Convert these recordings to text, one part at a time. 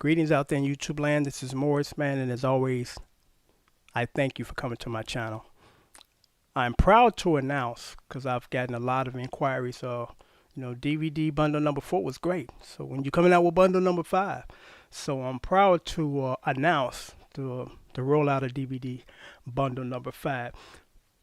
Greetings out there in YouTube land. This is Morris, man, and as always, I thank you for coming to my channel. I'm proud to announce, because I've gotten a lot of inquiries, DVD bundle number 4 was great. So when you're coming out with bundle number 5, so I'm proud to announce the rollout of DVD bundle number 5.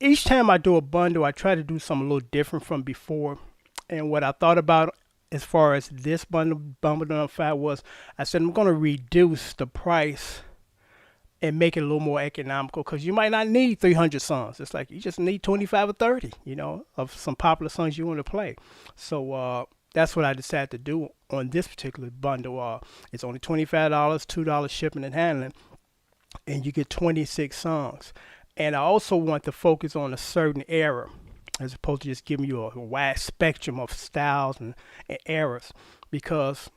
Each time I do a bundle, I try to do something a little different from before. And what I thought about as far as this bundle number 5 was, I said I'm going to reduce the price and make it a little more economical, because you might not need 300 songs. It's like you just need 25 or 30, of some popular songs you want to play. So that's what I decided to do on this particular bundle. It's only $25, $2 shipping and handling, and you get 26 songs. And I also want to focus on a certain era, as opposed to just giving you a wide spectrum of styles and eras, because,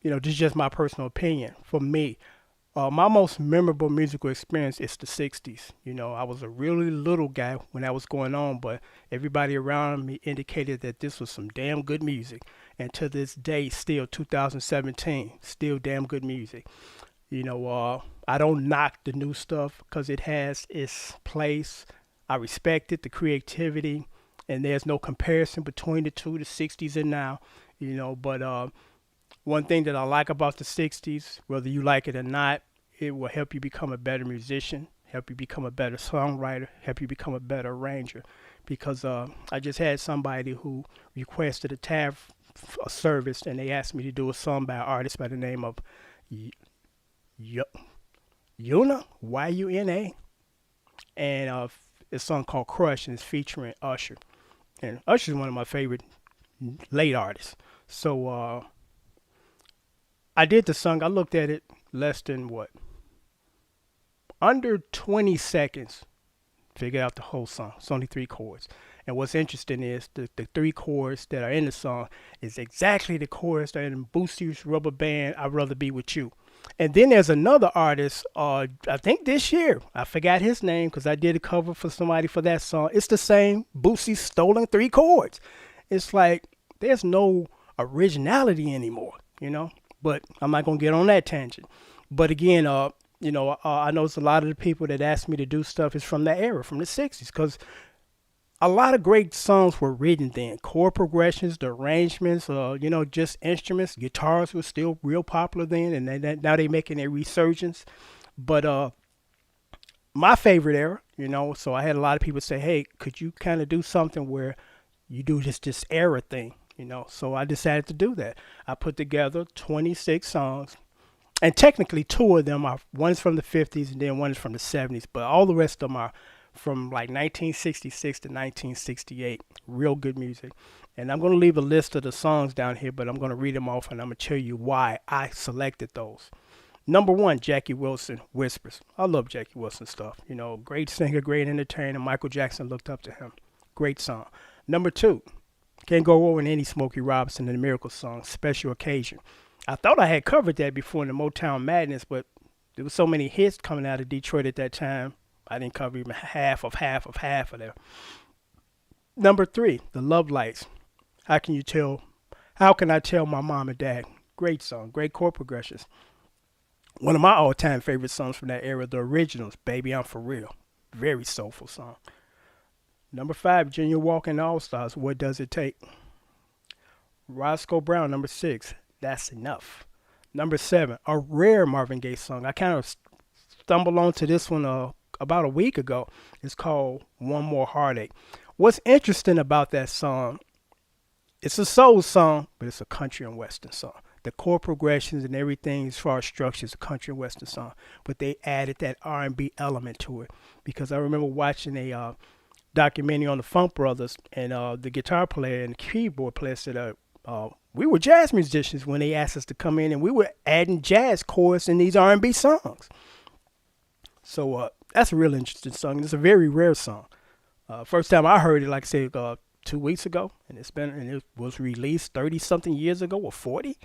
this is just my personal opinion. For me, my most memorable musical experience is the 60s. I was a really little guy when that was going on, but everybody around me indicated that this was some damn good music. And to this day, still 2017, still damn good music. I don't knock the new stuff because it has its place. I respect it, the creativity, and there's no comparison between the two, the 60s and now, but one thing that I like about the 60s, whether you like it or not, it will help you become a better musician, help you become a better songwriter, help you become a better arranger. Because I just had somebody who requested a tab a service, and they asked me to do a song by an artist by the name of Yuna, Y-U-N-A. And it's a song called Crush, and it's featuring Usher. And Usher is one of my favorite late artists. So I did the song. I looked at it less than under 20 seconds. Figured out the whole song. It's only 3 chords. And what's interesting is the 3 chords that are in the song is exactly the chords that are in Boosie's Rubber Band, I'd Rather Be With You. And then there's another artist, I think this year, I forgot his name because I did a cover for somebody for that song. It's the same Boosie's stolen 3 chords. It's like there's no originality anymore, But I'm not going to get on that tangent. But again, I know a lot of the people that ask me to do stuff is from that era, from the 60s, because a lot of great songs were written then. Chord progressions, the arrangements, just instruments. Guitars were still real popular then, and now they're making a resurgence. But my favorite era, so I had a lot of people say, hey, could you kind of do something where you do this era thing, So I decided to do that. I put together 26 songs. And technically 2 of them are, one is from the 50s and then one is from the 70s. But all the rest of them are from like 1966 to 1968. Real good music. And I'm going to leave a list of the songs down here, but I'm going to read them off and I'm going to tell you why I selected those. Number 1, Jackie Wilson, Whispers. I love Jackie Wilson stuff. Great singer, great entertainer. Michael Jackson looked up to him. Great song. Number 2, can't go over any Smokey Robinson and the Miracle song, Special Occasion. I thought I had covered that before in the Motown Madness, but there was so many hits coming out of Detroit at that time, I didn't cover even half of them. Number 3, The Love Lights. How can I tell my mom and dad? Great song, great chord progressions. One of my all-time favorite songs from that era, the originals, Baby I'm For Real. Very soulful song. Number 5, Junior Walker and All Stars, What Does It Take? Roscoe Brown, number 6. That's Enough. Number 7, a rare Marvin Gaye song. I kind of stumbled onto this one about a week ago. It's called One More Heartache. What's interesting about that song, it's a soul song, but it's a country and western song. The chord progressions and everything as far as structure is a country and western song, but they added that R&B element to it. Because I remember watching a documentary on the Funk Brothers, and the guitar player and the keyboard player said, we were jazz musicians when they asked us to come in, and we were adding jazz chords in these R&B songs. So that's a real interesting song. It's a very rare song. First time I heard it, like I said, 2 weeks ago, and it was released 30-something years ago, or 40.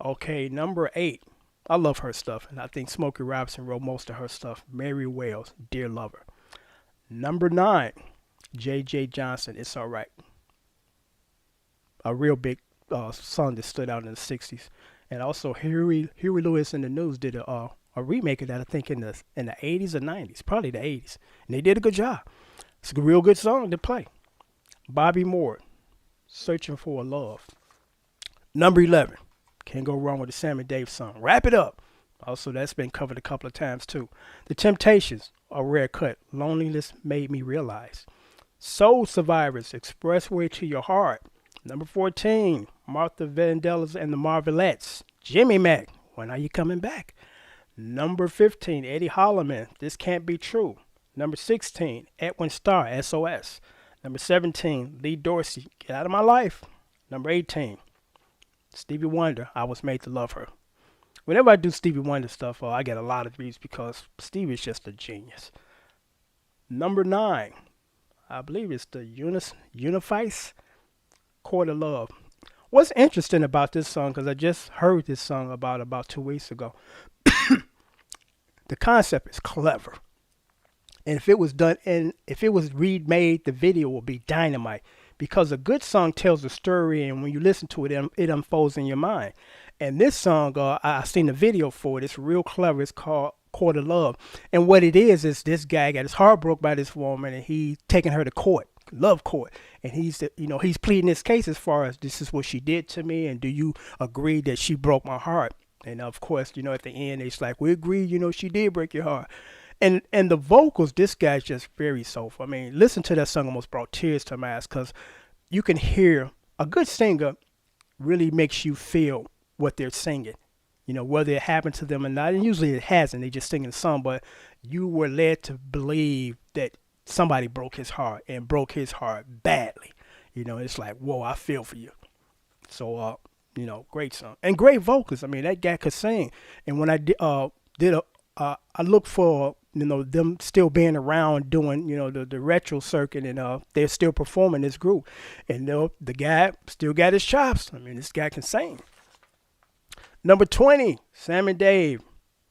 Okay, number 8. I love her stuff, and I think Smokey Robinson wrote most of her stuff. Mary Wells, Dear Lover. Number 9, J.J. Johnson, It's Alright. A real big song that stood out in the 60s. And also Huey Lewis and the News did a remake of that, I think in the 80s or 90s, probably the 80s, and they did a good job. It's a real good song to play. Bobby Moore, Searching for a Love. Number 11, can't go wrong with the Sam and Dave song. Wrap It Up. Also, that's been covered a couple of times too. The Temptations, a rare cut. Loneliness Made Me Realize. Soul Survivors, Expressway to Your Heart. Number 14, Martha Vandellas and the Marvelettes. Jimmy Mack, When Are You Coming Back? Number 15, Eddie Holman, This Can't Be True. Number 16, Edwin Starr, S.O.S. Number 17, Lee Dorsey, Get Out of My Life. Number 18, Stevie Wonder, I Was Made to Love Her. Whenever I do Stevie Wonder stuff, I get a lot of views because Stevie's just a genius. Number 9, I believe it's the Unifics, Court of Love. What's interesting about this song, because I just heard this song about 2 weeks ago, the concept is clever. And if it was done, and if it was remade, the video would be dynamite. Because a good song tells a story, and when you listen to it, it unfolds in your mind. And this song, I seen the video for it. It's real clever. It's called Court of Love. And what it is this guy got his heart broke by this woman, and he taking her to court, love court. And he's pleading his case as far as this is what she did to me, and do you agree that she broke my heart? And of course, at the end, it's like, we agree, she did break your heart. And the vocals, this guy's just very soulful. I mean, listen to that song, almost brought tears to my eyes, because you can hear a good singer really makes you feel what they're singing, whether it happened to them or not. And usually it hasn't. They just singing a song, but you were led to believe that somebody broke his heart and broke his heart badly. It's like, whoa, I feel for you. So, great song and great vocals. I mean, that guy could sing. And when I I looked for, them still being around doing, the retro circuit, and they're still performing this group. And the guy still got his chops. I mean, this guy can sing. Number 20, Sam and Dave,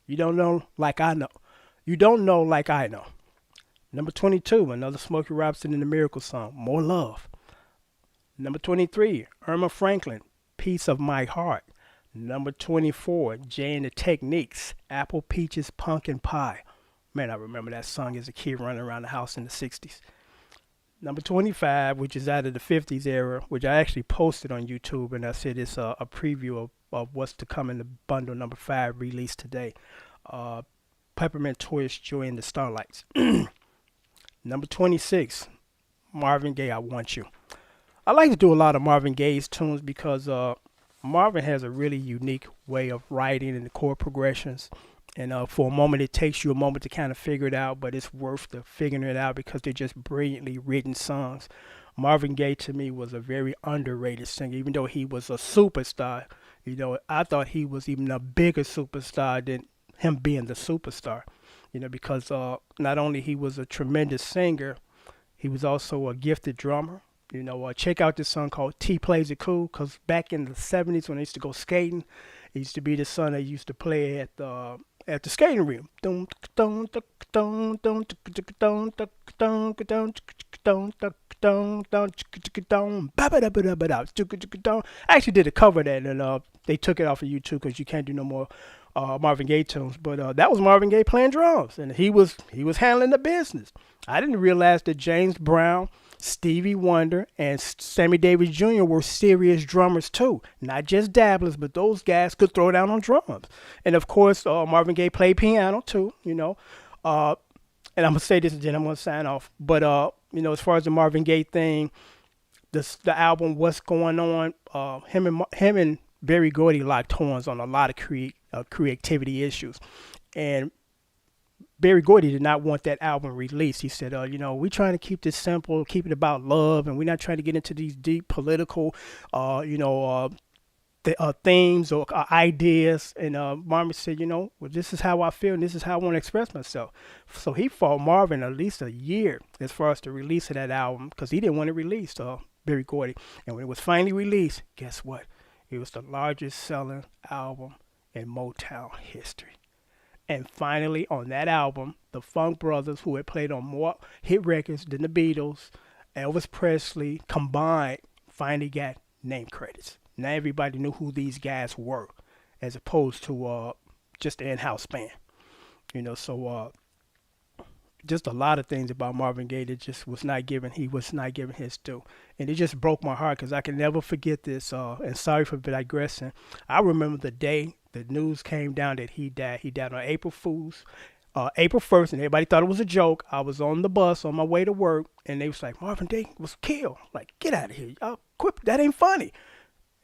You Don't Know Like I Know. You Don't Know Like I Know. Number 22, another Smokey Robinson and the Miracle song, More Love. Number 23, Erma Franklin, Piece of My Heart. Number 24, Jay and the Techniques, Apple Peaches Pumpkin Pie. Man, I remember that song as a kid running around the house in the 60s. Number 25, which is out of the 50s era, which I actually posted on YouTube, and I said it's a preview of what's to come in the bundle number 5 released today. Peppermint Twist, Joy in the Starlights. Number 26, Marvin Gaye, I Want You. I like to do a lot of Marvin Gaye's tunes because Marvin has a really unique way of writing and the chord progressions. And for a moment, it takes you a moment to kind of figure it out, but it's worth the figuring it out because they're just brilliantly written songs. Marvin Gaye, to me, was a very underrated singer, even though he was a superstar. I thought he was even a bigger superstar than him being the superstar, because not only he was a tremendous singer, he was also a gifted drummer. Check out this song called T Plays It Cool, because back in the 70s when I used to go skating, it used to be the son that used to play at the skating rink. I actually did a cover of that, and they took it off of YouTube because you can't do no more Marvin Gaye tunes. But that was Marvin Gaye playing drums, and he was handling the business. I didn't realize that James Brown, Stevie Wonder, and Sammy Davis Jr. were serious drummers too. Not just dabblers, but those guys could throw down on drums. And of course, Marvin Gaye played piano too, And I'm going to say this and then I'm going to sign off. But, as far as the Marvin Gaye thing, the album What's Going On, him and Berry Gordy locked horns on a lot of creativity issues. And Berry Gordy did not want that album released. He said, we're trying to keep this simple, keep it about love, and we're not trying to get into these deep political, themes or ideas. And Marvin said, well, this is how I feel, and this is how I want to express myself. So he fought Marvin at least a year as far as the release of that album, because he didn't want it released, Berry Gordy. And when it was finally released, guess what? It was the largest selling album in Motown history. And finally, on that album, the Funk Brothers, who had played on more hit records than the Beatles, Elvis Presley combined, finally got name credits. Now everybody knew who these guys were. as opposed to just the in-house band. So just a lot of things about Marvin Gaye that just he was not given his due. And it just broke my heart because I can never forget this. And sorry for digressing. I remember the day the news came down that he died. He died on April 1st, and everybody thought it was a joke. I was on the bus on my way to work, and they was like, Marvin Gaye was killed. Like, get out of here. Y'all quit. That ain't funny.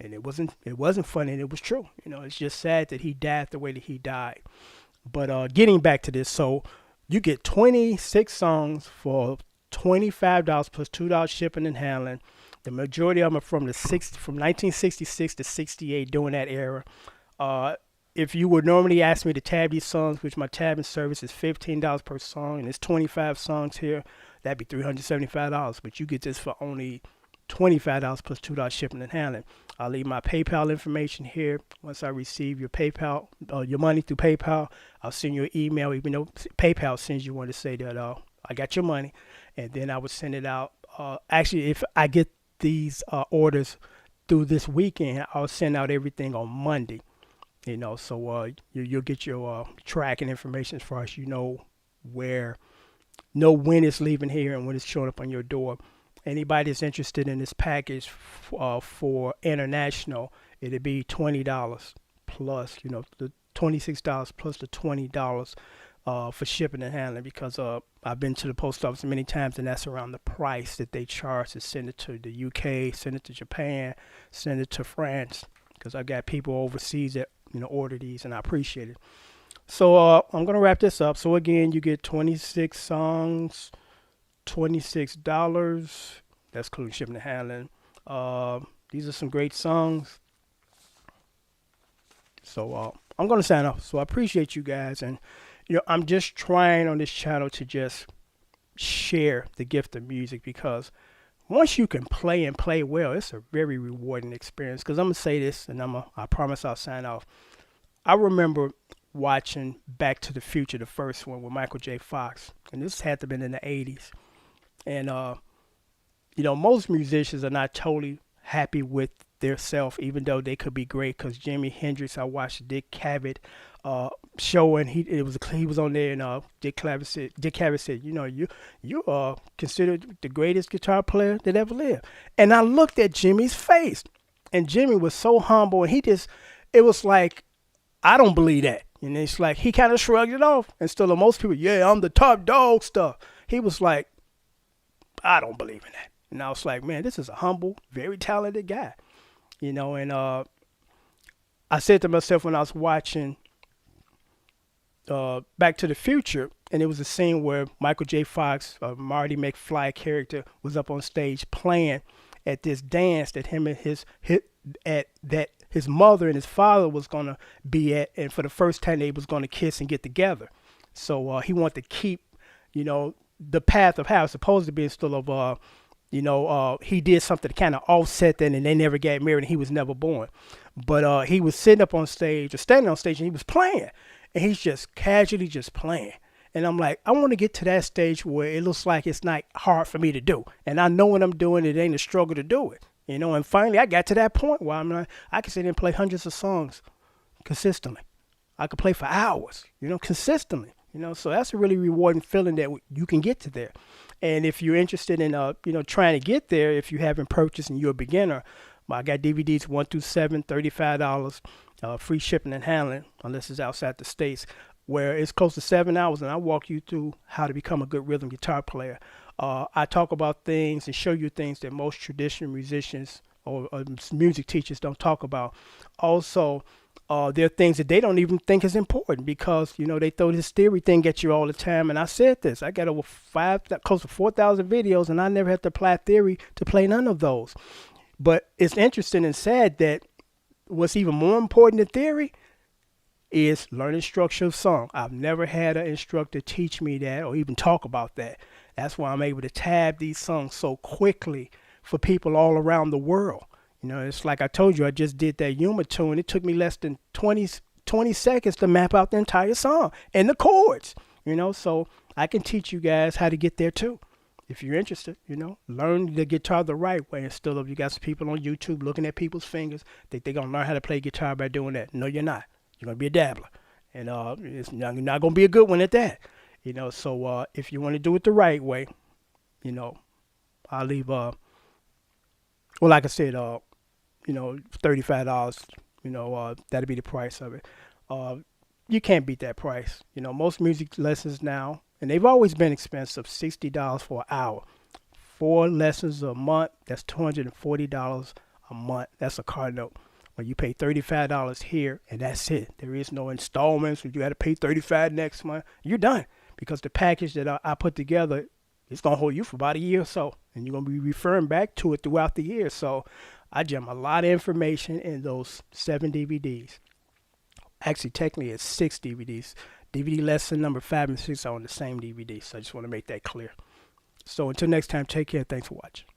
And it wasn't funny, and it was true. It's just sad that he died the way that he died. But getting back to this, so you get 26 songs for $25 plus $2 shipping and handling. The majority of them are from 1966 to 68 during that era. If you would normally ask me to tab these songs, which my tabbing service is $15 per song, and it's 25 songs here, that'd be $375. But you get this for only $25 plus $2 shipping and handling. I'll leave my PayPal information here. Once I receive your your money through PayPal, I'll send you an email, even though PayPal sends you one to say that I got your money, and then I would send it out. Actually, if I get these orders through this weekend, I'll send out everything on Monday. So you'll get your tracking information as far as when it's leaving here and when it's showing up on your door. Anybody that's interested in this package for international, it'd be $20 plus, the $26 plus the $20 for shipping and handling, because I've been to the post office many times, and that's around the price that they charge to send it to the UK, send it to Japan, send it to France, because I've got people overseas that order these, and I appreciate it. So I'm gonna wrap this up. So again, you get 26 songs, $26. That's including shipping and handling. These are some great songs. So I'm gonna sign off. So I appreciate you guys, and I'm just trying on this channel to just share the gift of music, because once you can play and play well, it's a very rewarding experience. Because I'm gonna say this, and I promise I'll sign off. I remember watching Back to the Future, the first one with Michael J. Fox, and this had to have been in the 80s. And most musicians are not totally happy with their self, even though they could be great. Because Jimi Hendrix, I watched Dick Cavett show, and he was on there, and Dick Cavett said, you are considered the greatest guitar player that ever lived. And I looked at Jimmy's face, and Jimmy was so humble, and it was like, I don't believe that. And it's like he kind of shrugged it off. Instead of most people, yeah, I'm the top dog stuff. He was like, I don't believe in that. And I was like, man, this is a humble, very talented guy. And I said to myself when I was watching Back to the Future, and it was a scene where Michael J. Fox, Marty McFly character, was up on stage playing at this dance that him and his mother and his father was going to be at, and for the first time they was going to kiss and get together. So he wanted to keep, the path of how it's supposed to be, instead of, he did something to kind of offset that, and they never got married, and he was never born. But he was sitting up on stage, or standing on stage, and he was playing, and he's just casually just playing. And I'm like, I want to get to that stage where it looks like it's not hard for me to do. And I know what I'm doing, it ain't a struggle to do it. And finally I got to that point where I can sit there and play hundreds of songs consistently. I could play for hours, consistently. So that's a really rewarding feeling that you can get to there. And if you're interested in, trying to get there, if you haven't purchased and you're a beginner, I got DVDs 1 through 7, $35, free shipping and handling, unless it's outside the States, where it's close to 7 hours, and I walk you through how to become a good rhythm guitar player. I talk about things and show you things that most traditional musicians or music teachers don't talk about. Also, there are things that they don't even think is important, because they throw this theory thing at you all the time. And I said this, I got over close to 4,000 videos, and I never had to apply theory to play none of those. But it's interesting and sad that what's even more important than theory is learning structure of song. I've never had an instructor teach me that or even talk about that. That's why I'm able to tab these songs so quickly for people all around the world. It's like I told you, I just did that Yuma tune. It took me less than 20 seconds to map out the entire song and the chords, so I can teach you guys how to get there too. if you're interested, learn the guitar the right way instead of you got some people on YouTube looking at people's fingers. Think they're going to learn how to play guitar by doing that. No, you're not. You're going to be a dabbler. And you're not going to be a good one at that. So if you want to do it the right way, I'll leave, like I said, $35, that'll be the price of it. You can't beat that price. Most music lessons now, and they've always been expensive, $60 for an hour. 4 lessons a month, that's $240 a month. That's a car note. When you pay $35 here, and that's it. There is no installments. You got to pay $35 next month. You're done, because the package that I put together, it's going to hold you for about a year or so, and you're going to be referring back to it throughout the year. So I jam a lot of information in those 7 DVDs. Actually, technically, it's 6 DVDs. DVD lesson number 5 and 6 are on the same DVD, so I just want to make that clear. So until next time, take care. Thanks for watching.